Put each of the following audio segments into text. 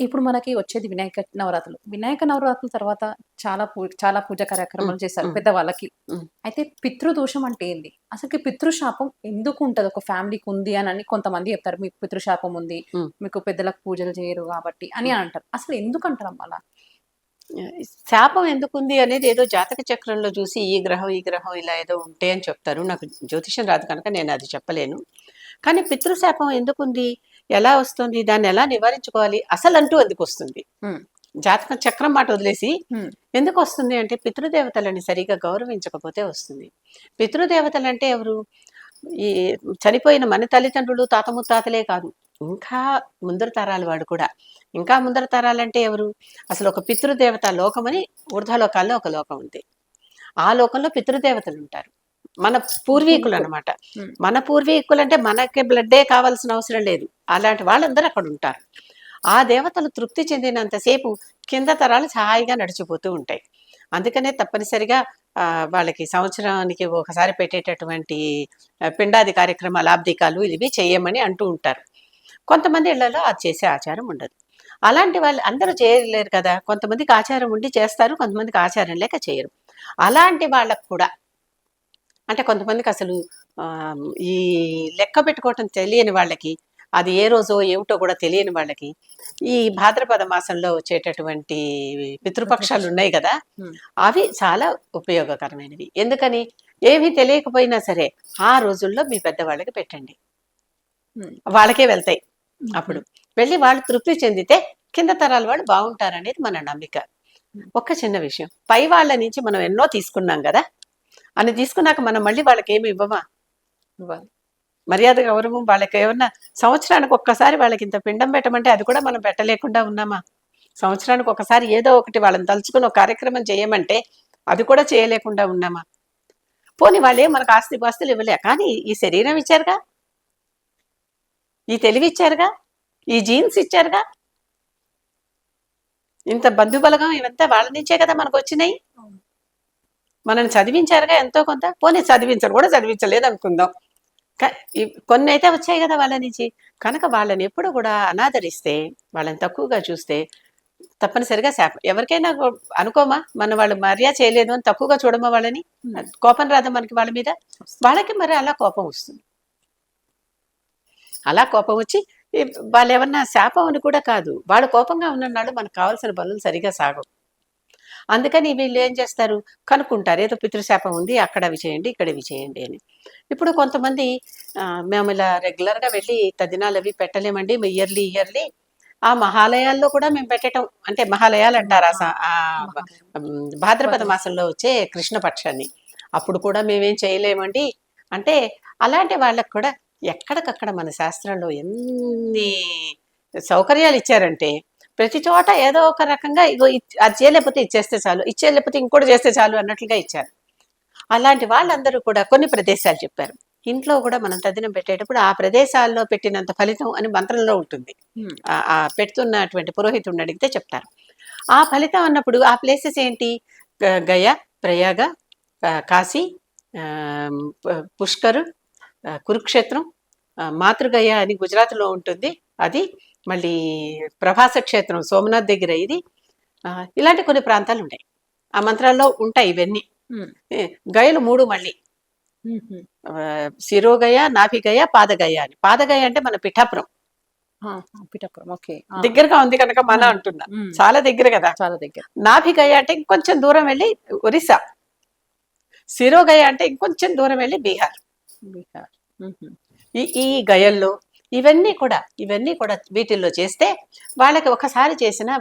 ఇప్పుడు మనకి వచ్చేది వినాయక నవరాత్రులు. వినాయక నవరాత్రుల తర్వాత చాలా పూజా హ్మ్. కార్యక్రమాలు చేస్తారు హ్మ్. పెద్దవాళ్ళకి. హ్మ్. అయితే పితృదోషం అంటే ఏంది? అసలుకి పితృశాపం ఎందుకుంటది? ఒక ఫ్యామిలీకి ఉంది అనని కొంతమంది చెప్తారు. మీకు పితృశాపం ఉంది. హ్మ్. మీకు పెద్దలకు పూజలు చేయరు కాబట్టి అని హ్మ్. అంటారు. అసలు ఎందుకంటారమ్మా అలా? శాపం ఎందుకుంది అనేది ఏదో జాతక చక్రంలో చూసి ఈ గ్రహం ఇలా ఏదో ఉంటే అని చెప్తారు. నాకు జ్యోతిష్యం రాదు కనుక నేను అది చెప్పలేను. కానీ పితృశాపం ఎందుకుంది? ఎలా వస్తుంది? దాన్ని ఎలా నివారించుకోవాలి? అసలంటూ ఎందుకొస్తుంది? హ్మ్. జాతకం చక్రం మాట వదిలేసి హ్మ్. ఎందుకొస్తుంది అంటే పితృదేవతలని సరిగ్గా గౌరవించకపోతే వస్తుంది. పితృదేవతలంటే ఎవరు? ఈ చనిపోయిన మన తల్లిదండ్రులు, తాత ముత్తాతలే కాదు. ఇంకా ముందర తరాల వాడు కూడా. ఇంకా ముందర తరాలంటే ఎవరు? అసలు ఒక పితృదేవత లోకమని ఊర్ధ్వలోకాల్లో ఒక లోకం ఉంది. ఆ లోకంలో పితృదేవతలుంటారు. మన పూర్వీకులు. పూర్వీకులనమాట. హ్మ్. మన పూర్వీకులంటే మనకి బ్లడ్డే కావాల్సిన అవసరం లేదు. అలాంటి వాళ్ళందరూ అక్కడుంటారు. ఆ దేవతలు తృప్తి చెందినంత సేపు కింద తరాలు హాయిగా నడిచిపోతూ ఉంటాయి. అందుకనే తప్పనిసరిగా వాళ్ళకి సంవత్సరానికి ఒకసారి పెట్టేటటువంటి పిండాది కార్యక్రమాలు, ఆబ్దికాలు ఇవి చెయ్యమని అంటూ ఉంటారు. కొంతమంది ఇళ్లలో అది చేసే ఆచారం ఉండదు. అలాంటి వాళ్ళు అందరూ చేయలేరు కదా! కొంతమందికి ఆచారం ఉండి చేస్తారు. కొంతమందికి ఆచారం లేక చేయరు. అలాంటి వాళ్ళకి కూడా అంటే కొంతమందికసలు ఈ లెక్క పెట్టుకోవటం తెలియని వాళ్ళకి, అది ఏ రోజో ఏమిటో కూడా తెలియని వాళ్ళకి, ఈ భాద్రపద మాసంలో వచ్చేటటువంటి పితృపక్షం. పితృపక్షాలున్నాయి గదా! హ్మ్. అవి చాలా ఉపయోగకరమైనవి. ఎందుకని? ఏమీ తెలియకపోయినా సరే, ఆ రోజుల్లో మీ పెద్దవాళ్ళకి పెట్టండి. హ్మ్. వాళ్ళకే వెళ్తాయి హుహు. అప్పుడు. వెళ్ళి వాళ్ళు తృప్తి చెందితే, కింద తరాల వాళ్ళు బావుంటారనేది మన నమ్మిక. హ్మ్. ఒక చిన్న విషయం. పై వాళ్ళ నుంచి మనం ఎన్నో తీసుకున్నాం గదా! అన్ని తీసుకున్నాక మనం మళ్ళీ వాళ్ళకేమి ఇవ్వమా? ఇవ్వాలి. మర్యాద గౌరవం వాళ్ళకేమన్నా సంవత్సరానికి ఒక్కసారి వాళ్ళకింత పిండం పెట్టమంటే అది కూడా మనం పెట్టలేకుండా ఉన్నామా? సంవత్సరానికి ఒకసారి ఏదో ఒకటి వాళ్ళని తలుచుకుని ఒక కార్యక్రమం చేయమంటే అది కూడా చేయలేకుండా ఉన్నామా? పోనీ వాళ్ళేం మనకు ఆస్తిపాస్తులు ఇవ్వలే. కానీ ఈ శరీరం ఇచ్చారుగా, ఈ తెలివి ఇచ్చారుగా, ఈ జీన్స్ ఇచ్చారుగా, ఇంత బంధుబలగం ఇవంతా వాళ్ళ నుంచే కదా మనకొచ్చినాయి. అవును. మనల్ని చదివించారుగా ఎంతో కొంత. పోనీ చదివించరు కూడా చదివించలేదు అనుకుందాం. కొన్నైతే వచ్చాయి కదా వాళ్ళ నుంచి. కనుక వాళ్ళని ఎప్పుడు కూడా అనాదరిస్తే, వాళ్ళని తక్కువగా చూస్తే తప్పనిసరిగా శాపం. ఎవరికైనా అనుకోమా? మన వాళ్ళు మర్యాద చేయలేదు అని తక్కువగా చూడమా వాళ్ళని? హ్మ్. కోపం రాదా మనకి వాళ్ళ మీద? వస్తుంది. వాళ్ళకి మరి అలా కోపం వస్తుంది. అలా కోపం వచ్చి వాళ్ళేమన్నా శాపం అని కూడా కాదు. వాళ్ళు కోపంగా ఉన్ననాళ్ళు మనకు కావాల్సిన పనులు సరిగ్గా సాగవు. అందుకని వీళ్ళు ఏం చేస్తారు? కనుక్కుంటారు. ఏదో పితృశాపం ఉంది. అక్కడ అవి చేయండి, ఇక్కడ ఇవి చేయండి అని. ఇప్పుడు కొంతమంది మేము ఇలా రెగ్యులర్‌గా వెళ్ళి తద్దినాలవి పెట్టలేమండి. ఇయర్లీ ఆ మహాలయాల్లో కూడా మేము పెట్టటం అంటే మహాలయాలంటారు. ఆ! మహాలయం. భాద్రపద పర్వ మాసంలో వచ్చే కృష్ణ పక్షాన్ని. అప్పుడు కూడా మేమేం చేయలేమండి. అంటే అలాంటి వాళ్ళకి కూడా ఎక్కడికక్కడ మన శాస్త్రంలో ఎన్ని సౌకర్యాలిచ్చారంటే ప్రతి చోట ఏదో ఒక రకంగా ఇగో అది చేయలేకపోతే ఇచ్చేస్తే చాలు, ఇచ్చేయలేకపోతే ఇంకోటి చేస్తే చాలు అన్నట్లుగా ఇచ్చారు. అలాంటి వాళ్ళందరూ కూడా కొన్ని ప్రదేశాలు చెప్పారు. ఇంట్లో కూడా మనం తద్దినం పెట్టేటప్పుడు ఆ ప్రదేశాల్లో పెట్టినంత ఫలితం అని మంత్రంలో ఉంటుంది. హ్మ్. ఆ పెడుతున్నటువంటి పురోహితుడిని అడిగితే చెప్తారు. ఆ ఫలితం అన్నప్పుడు ఆ ప్లేసెస్ ఏంటి? గయ, ప్రయాగ, కాశీ, పుష్కర్, కురుక్షేత్రం, మాతృగయ అని గుజరాత్‌లో ఉంటుంది. అది మళ్ళీ ప్రభాస క్షేత్రం సోమనాథ్ దగ్గర ఇది. ఇలాంటి కొన్ని ప్రాంతాలుంటాయి. ఆ మంత్రాల్లో ఉంటాయి ఇవన్నీ. హ్మ్. ఏ గయలు 3 మళ్ళీ. హుహు. శిరోగయ, నాభిగయ, పాదగయ అని. పాదగయ అంటే మన పిఠాపురం. ఆహా! పిఠాపురం. ఓకే. ఆ! దగ్గరగా ఉంది కనుక మన హ్మ్. అంటున్నా. హ్మ్. చాలా దగ్గర గదా! చాలా దగ్గర. నాభిగయ అంటే ఇంకొంచెం దూరం వెళ్లి ఒరిస్సా. శిరోగయ అంటే ఇంకొంచెం దూరం వెళ్లి బీహార్. బీహార్. హుహు. ఈ ఈ గయల్లో ఇవన్నీ కూడా వీటిల్లో చేస్తే వాళ్ళకి ఒకసారి చేసినా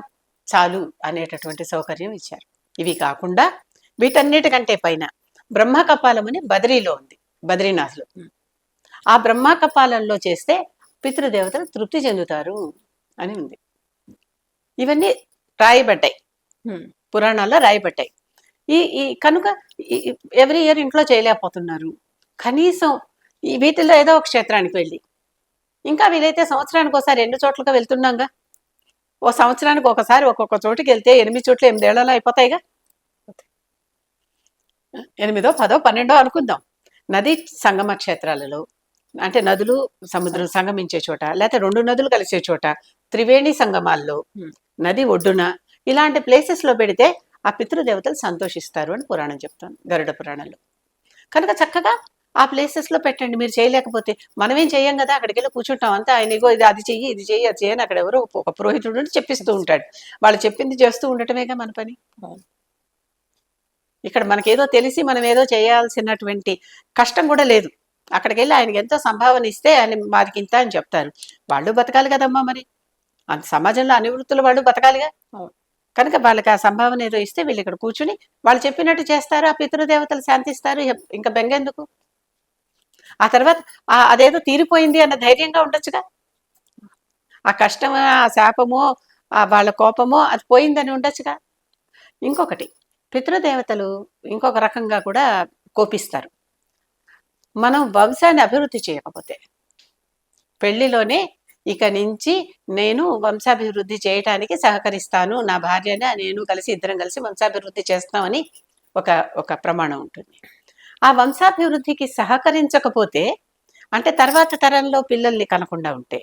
చాలు అనేటటువంటి సౌకర్యం ఇచ్చారు. ఇవి కాకుండా వీటన్నిటికంటే పైన బ్రహ్మకపాలం అని బదరీలో ఉంది. బద్రీనాథ్‌లో. హ్మ్. ఆ బ్రహ్మకపాలంలో చేస్తే పితృదేవతలు తృప్తి చెందుతారు అని ఉంది. ఇవన్నీ రాయబడ్డాయి. హ్మ్. పురాణాల్లో రాయబడ్డాయి. ఈ ఈ కనుక ఎవ్రీ ఇయర్ ఇంట్లో చేయలేకపోతున్నారు. కనీసం ఈ వీటిల్లో ఏదో ఒక క్షేత్రానికి వెళ్ళి ఇంకా వీలైతే సంవత్సరానికోసారి 2 చోట్లకి వెళ్తున్నాంగా. ఓ సంవత్సరానికి ఒకసారి ఒక్కొక్క చోటికెళ్తే 8 చోట్ల 8 ఏళ్లలో అయిపోతాయిగా. 8, 10, 12 అనుకుందాం. నదీ సంగమ క్షేత్రాలలో అంటే నదులు సముద్రం సంగమించే చోట, లేకపోతే రెండు నదులు కలిసే చోట, త్రివేణి సంగమాల్లో, నది ఒడ్డున, ఇలాంటి ప్లేసెస్ లో పెడితే ఆ పితృదేవతలు సంతోషిస్తారు అని పురాణం చెప్తాను, గరుడ పురాణంలో. కనుక చక్కగా ఆ ప్లేసెస్ లో పెట్టండి. మీరు చేయలేకపోతే మనమేం చెయ్యం కదా, అక్కడికి వెళ్ళి కూర్చుంటాం అంతా. ఆయన ఇగో ఇది అది చెయ్యి, ఇది చెయ్యి, అది చేయని అక్కడ ఎవరో ఒక పురోహితుడు ఉండి చెప్పిస్తూ ఉంటాడు. వాళ్ళు చెప్పింది చేస్తూ ఉండటమేగా మన పని. ఇక్కడ మనకేదో తెలిసి మనం ఏదో చేయాల్సినటువంటి కష్టం కూడా లేదు. అక్కడికి వెళ్ళి ఆయనకి ఎంతో సంభావన ఇస్తే ఆయన మాదికి ఇంత అని చెప్తారు. వాళ్ళు బతకాలి కదమ్మా, మరి అంత సమాజంలో అన్ని వృత్తులు వాళ్ళు బతకాలిగా. కనుక వాళ్ళకి ఆ సంభావన ఏదో ఇస్తే వీళ్ళు ఇక్కడ కూర్చుని వాళ్ళు చెప్పినట్టు చేస్తారు, ఆ పితృదేవతలు శాంతిస్తారు. ఇంకా బెంగెందుకు? ఆ తర్వాత అదేదో తీరిపోయింది అన్న ధైర్యంగా ఉండొచ్చుగా. ఆ కష్టమో, ఆ శాపమో, ఆ వాళ్ళ కోపమో అది పోయిందని ఉండొచ్చుగా. ఇంకొకటి, పితృదేవతలు ఇంకొక రకంగా కూడా కోపిస్తారు. మనం వంశాన్ని అభివృద్ధి చేయకపోతే, పెళ్లిలోనే ఇక నుంచి నేను వంశాభివృద్ధి చేయటానికి సహకరిస్తాను, నా భార్యని నేను కలిసి ఇద్దరం కలిసి వంశాభివృద్ధి చేస్తామని ఒక ప్రమాణం ఉంటుంది. ఆ వంశాభివృద్ధికి సహకరించకపోతే, అంటే తర్వాత తరంలో పిల్లల్ని కనకుండా ఉంటే,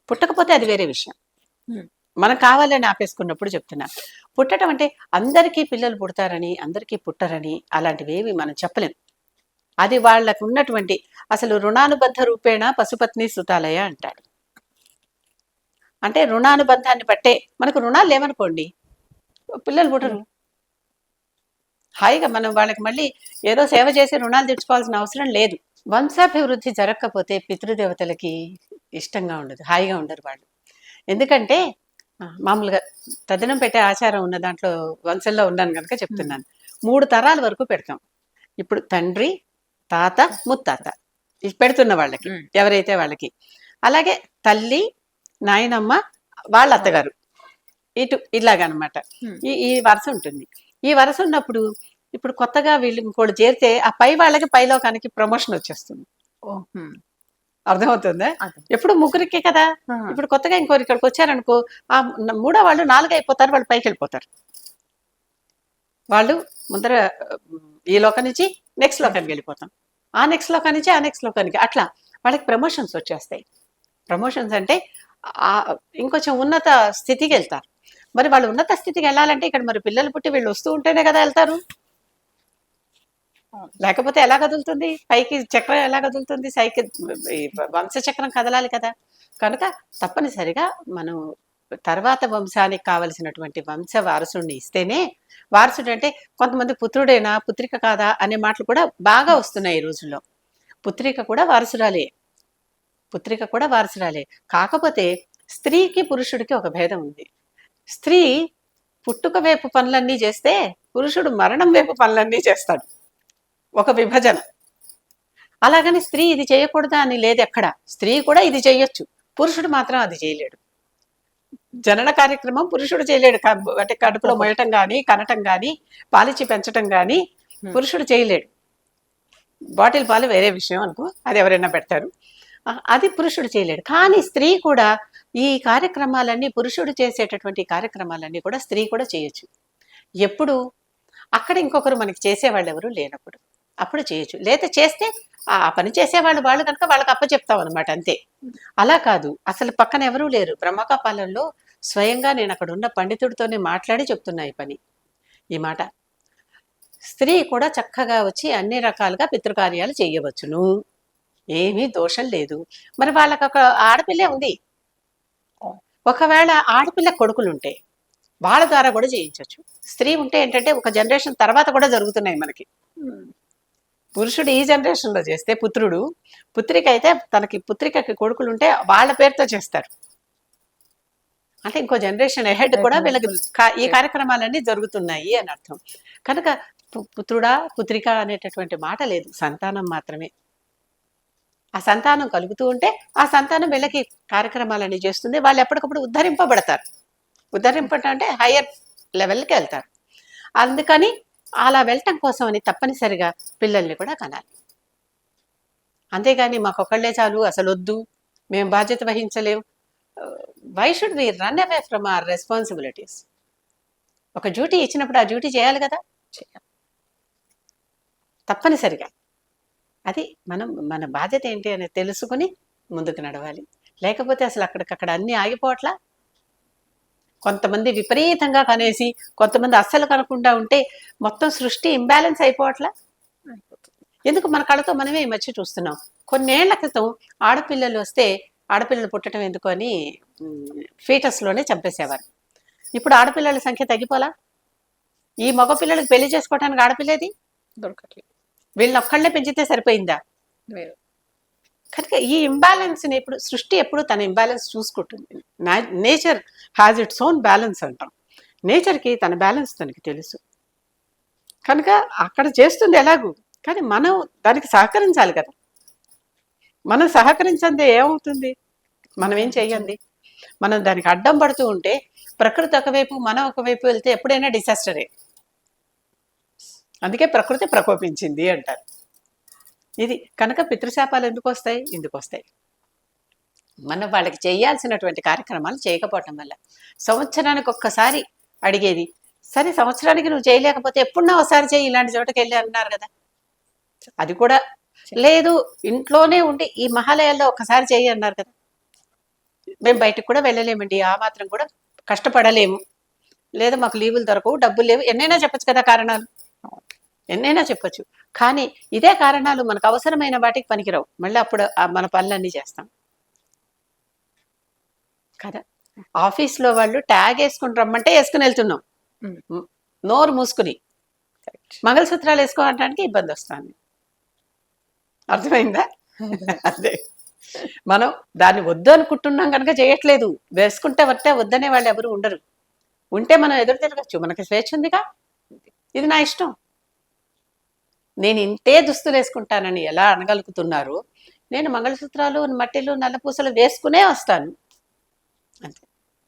పుట్టకపోతే అది వేరే విషయం. మనం కావాలని ఆపేసుకున్నప్పుడు చెప్తున్నా. పుట్టడం అంటే అందరికీ పిల్లలు పుడతారని, అందరికీ పుట్టరని అలాంటివేవి మనం చెప్పలేం. అది వాళ్ళకు ఉన్నటువంటి అసలు రుణానుబద్ధ రూపేణ పశుపత్ని సుతాలయ అంటాడు. అంటే రుణానుబంధాన్ని బట్టే, మనకు రుణాలు లేవనుకోండి పిల్లలు పుట్టరు. హాయిగా మనం వాళ్ళకి మళ్ళీ ఏదో సేవ చేసి రుణాలు తెచ్చుకోవాల్సిన అవసరం లేదు. వంశాభివృద్ధి జరగకపోతే పితృదేవతలకి ఇష్టంగా ఉండదు, హాయిగా ఉండరు వాళ్ళు. ఎందుకంటే మామూలుగా తద్దినం పెట్టే ఆచారం ఉన్న దాంట్లో వంశంలో ఉన్నాను కనుక చెప్తున్నాను. 3 తరాల వరకు పెడతాం. ఇప్పుడు తండ్రి, తాత, ముత్తాత పెడుతున్న వాళ్ళకి, ఎవరైతే వాళ్ళకి. అలాగే తల్లి, నాయనమ్మ, వాళ్ళ అత్తగారు, ఇటు ఇలాగనమాట. ఈ వరుస ఉంటుంది. ఈ వరుస ఉన్నప్పుడు ఇప్పుడు కొత్తగా వీళ్ళు ఇంకోటి చేరితే ఆ పై వాళ్ళకి పైలోకానికి ప్రమోషన్ వచ్చేస్తుంది. అర్థమవుతుందా? ఎప్పుడు ముగ్గురికి కదా. ఇప్పుడు కొత్తగా ఇంకోరు ఇక్కడికి వచ్చారనుకో, ఆ 3వ వాళ్ళు 4 అయిపోతారు, వాళ్ళు పైకి వెళ్ళిపోతారు. వాళ్ళు ముందర ఈ లోకం నుంచి నెక్స్ట్ లోకానికి వెళ్ళిపోతాం, ఆ నెక్స్ట్ లోకం నుంచి ఆ నెక్స్ట్ లోకానికి, అట్లా వాళ్ళకి ప్రమోషన్స్ వచ్చేస్తాయి. ప్రమోషన్స్ అంటే ఇంకొంచెం ఉన్నత స్థితికి వెళ్తారు. మరి వాళ్ళు ఉన్నత స్థితికి వెళ్ళాలంటే ఇక్కడ మరి పిల్లలు పుట్టి వీళ్ళు వస్తూ ఉంటేనే కదా వెళ్తారు. లేకపోతే ఎలా కదులుతుంది? పైకి చక్రం ఎలా కదులుతుంది? సైకిల్ వంశ చక్రం కదలాలి కదా. కనుక తప్పనిసరిగా మనం తర్వాత వంశానికి కావలసినటువంటి వంశ వారసుడిని ఇస్తేనే. వారసుడు అంటే కొంతమంది పుత్రుడేనా, పుత్రిక కాదా అనే మాటలు కూడా బాగా వస్తున్నాయి ఈ రోజుల్లో. పుత్రిక కూడా వారసురాలే, పుత్రిక కూడా వారసురాలే. కాకపోతే స్త్రీకి పురుషుడికి ఒక భేదం ఉంది. స్త్రీ పుట్టుక వైపు పనులన్నీ చేస్తే పురుషుడు మరణం వైపు పనులన్నీ చేస్తాడు. ఒక విభజన. అలాగని స్త్రీ ఇది చేయకూడదా అని లేదు ఎక్కడ. స్త్రీ కూడా ఇది చేయొచ్చు, పురుషుడు మాత్రం అది చేయలేడు. జనన కార్యక్రమం పురుషుడు చేయలేడు. అంటే కడుపులో మొయటం కానీ, కనటం కానీ, పాలిచ్చి పెంచటం కానీ పురుషుడు చేయలేడు. బాటిల్ పాలు వేరే విషయం అనుకో, అది ఎవరైనా పెడతారు, అది పురుషుడు చేయలేడు. కానీ స్త్రీ కూడా ఈ కార్యక్రమాలన్నీ, పురుషుడు చేసేటటువంటి కార్యక్రమాలన్నీ కూడా స్త్రీ కూడా చేయొచ్చు. ఎప్పుడు? అక్కడ ఇంకొకరు మనకి చేసేవాళ్ళు ఎవరు లేనప్పుడు అప్పుడు చేయొచ్చు. లేదా చేస్తే ఆ పని చేసేవాళ్ళు వాళ్ళు కనుక వాళ్ళకి అప్పచెప్తాం అనమాట, అంతే. అలా కాదు, అసలు పక్కన ఎవరూ లేరు. బ్రహ్మకపాలంలో స్వయంగా నేను అక్కడ ఉన్న పండితుడితోనే మాట్లాడి చెప్తున్నా ఈ పని, ఈ మాట. స్త్రీ కూడా చక్కగా వచ్చి అన్ని రకాలుగా పితృకార్యాలు చేయవచ్చును, ఏమీ దోషం లేదు. మరి వాళ్ళకి ఒక ఆడపిల్లే ఉంది. ఒకవేళ ఆడపిల్ల కొడుకులుంటే వాళ్ళ ద్వారా కూడా చేయించవచ్చు. స్త్రీ ఉంటే ఏంటంటే ఒక జనరేషన్ తర్వాత కూడా జరుగుతున్నాయి మనకి. పురుషుడు ఈ జనరేషన్లో చేస్తే పుత్రుడు, పుత్రిక అయితే తనకి పుత్రికకి కొడుకులు ఉంటే వాళ్ళ పేరుతో చేస్తారు. అంటే ఇంకో జనరేషన్ ఎహెడ్ కూడా వీళ్ళకి ఈ కార్యక్రమాలన్నీ జరుగుతున్నాయి అని అర్థం. కనుక పుత్రుడా పుత్రిక అనేటటువంటి మాట లేదు, సంతానం మాత్రమే. ఆ సంతానం కలుగుతూ ఉంటే ఆ సంతానం వీళ్ళకి కార్యక్రమాలన్నీ చేస్తుంది. వాళ్ళు ఎప్పటికప్పుడు ఉద్ధరింపబడతారు. ఉద్ధరింపడం అంటే హయ్యర్ లెవెల్కి వెళ్తారు. అందుకని అలా వెళ్ళటం కోసం అని తప్పనిసరిగా పిల్లల్ని కూడా కనాలి. అంతేగాని మాకొకళ్ళే చాలు, అసలు వద్దు, మేము బాధ్యత వహించలేము. Why should we run away from our responsibilities? ఒక డ్యూటీ ఇచ్చినప్పుడు ఆ డ్యూటీ చేయాలి కదా, తప్పనిసరిగా. అది మనం మన బాధ్యత ఏంటి అనేది తెలుసుకుని ముందుకు నడవాలి. లేకపోతే అసలు అక్కడికక్కడ అన్నీ ఆగిపోవట్లా. కొంతమంది విపరీతంగా కనేసి కొంతమంది అస్సలు కనకుండా ఉంటే మొత్తం సృష్టి ఇంబ్యాలెన్స్ అయిపోవట్లా. ఎందుకు మన కళ్ళతో మనమే ఈ మధ్య చూస్తున్నాం. కొన్నేళ్ల క్రితం ఆడపిల్లలు వస్తే ఆడపిల్లలు పుట్టడం ఎందుకు అని ఫీటస్లోనే చంపేసేవారు. ఇప్పుడు ఆడపిల్లల సంఖ్య తగ్గిపోలా. ఈ మగ పిల్లలకు పెళ్లి చేసుకోవడానికి ఆడపిల్లేది దొరకట్లేదు. వీళ్ళొక్కళ్ళే పెంచితే సరిపోయిందా? లేదు. కనుక ఈ ఇంబ్యాలెన్స్ని ఎప్పుడు సృష్టి ఎప్పుడు తన ఇంబ్యాలెన్స్ చూసుకుంటుంది. Nature has its own balance అంటాం. నేచర్కి తన బ్యాలెన్స్ తనకి తెలుసు కనుక అక్కడ చేస్తుంది ఎలాగూ. కానీ మనం దానికి సహకరించాలి కదా. మనం సహకరించందే ఏమవుతుంది? మనం ఏం చెయ్యండి. మనం దానికి అడ్డం పడుతూ ఉంటే ప్రకృతి ఒకవైపు మనం ఒకవైపు వెళ్తే ఎప్పుడైనా డిసాస్టరే. అందుకే ప్రకృతి ప్రకోపించింది అంటారు. ఇది కనుక పితృశాపాలు ఎందుకు వస్తాయి? ఎందుకు వస్తాయి? మనం వాళ్ళకి చేయాల్సినటువంటి కార్యక్రమాలు చేయకపోవటం వల్ల. సంవత్సరానికి ఒక్కసారి అడిగేది, సరే సంవత్సరానికి నువ్వు చేయలేకపోతే ఎప్పుడన్నా ఒకసారి చేయి, ఇలాంటి చోటకి వెళ్ళి అన్నారు కదా. అది కూడా లేదు, ఇంట్లోనే ఉండి ఈ మహాలయాల్లో ఒక్కసారి చేయి అన్నారు కదా. మేము బయటకు కూడా వెళ్ళలేమండి, ఆ మాత్రం కూడా కష్టపడలేము, లేదా మాకు లీవులు దొరకవు, డబ్బులు లేవు, ఎన్నైనా చెప్పచ్చు కదా కారణాలు. ఎన్నైనా చెప్పచ్చు. కానీ ఇదే కారణాలు మనకు అవసరమైన వాటికి పనికిరావు. మళ్ళీ అప్పుడు మన పనులన్నీ చేస్తాం కదా. ఆఫీస్లో వాళ్ళు ట్యాగ్ వేసుకుని రమ్మంటే వేసుకుని వెళ్తున్నాం, నోరు మూసుకుని. మంగళసూత్రాలు వేసుకోవడానికి ఇబ్బంది వస్తుంది. అర్థమైందా? అదే మనం దాన్ని వద్దు అనుకుంటున్నాం కనుక చేయట్లేదు. వేసుకుంటే వస్తే వద్దనే వాళ్ళు ఎవరు ఉండరు. ఉంటే మనం ఎదురు తిరగచ్చు, మనకి స్వేచ్ఛ ఉందిగా. ఇది నా ఇష్టం, నేను ఇంతే దుస్తులు వేసుకుంటానని ఎలా అనగలుగుతున్నారు? నేను మంగళసూత్రాలు, మట్టిలు, నల్లపూసలు వేసుకునే వస్తాను.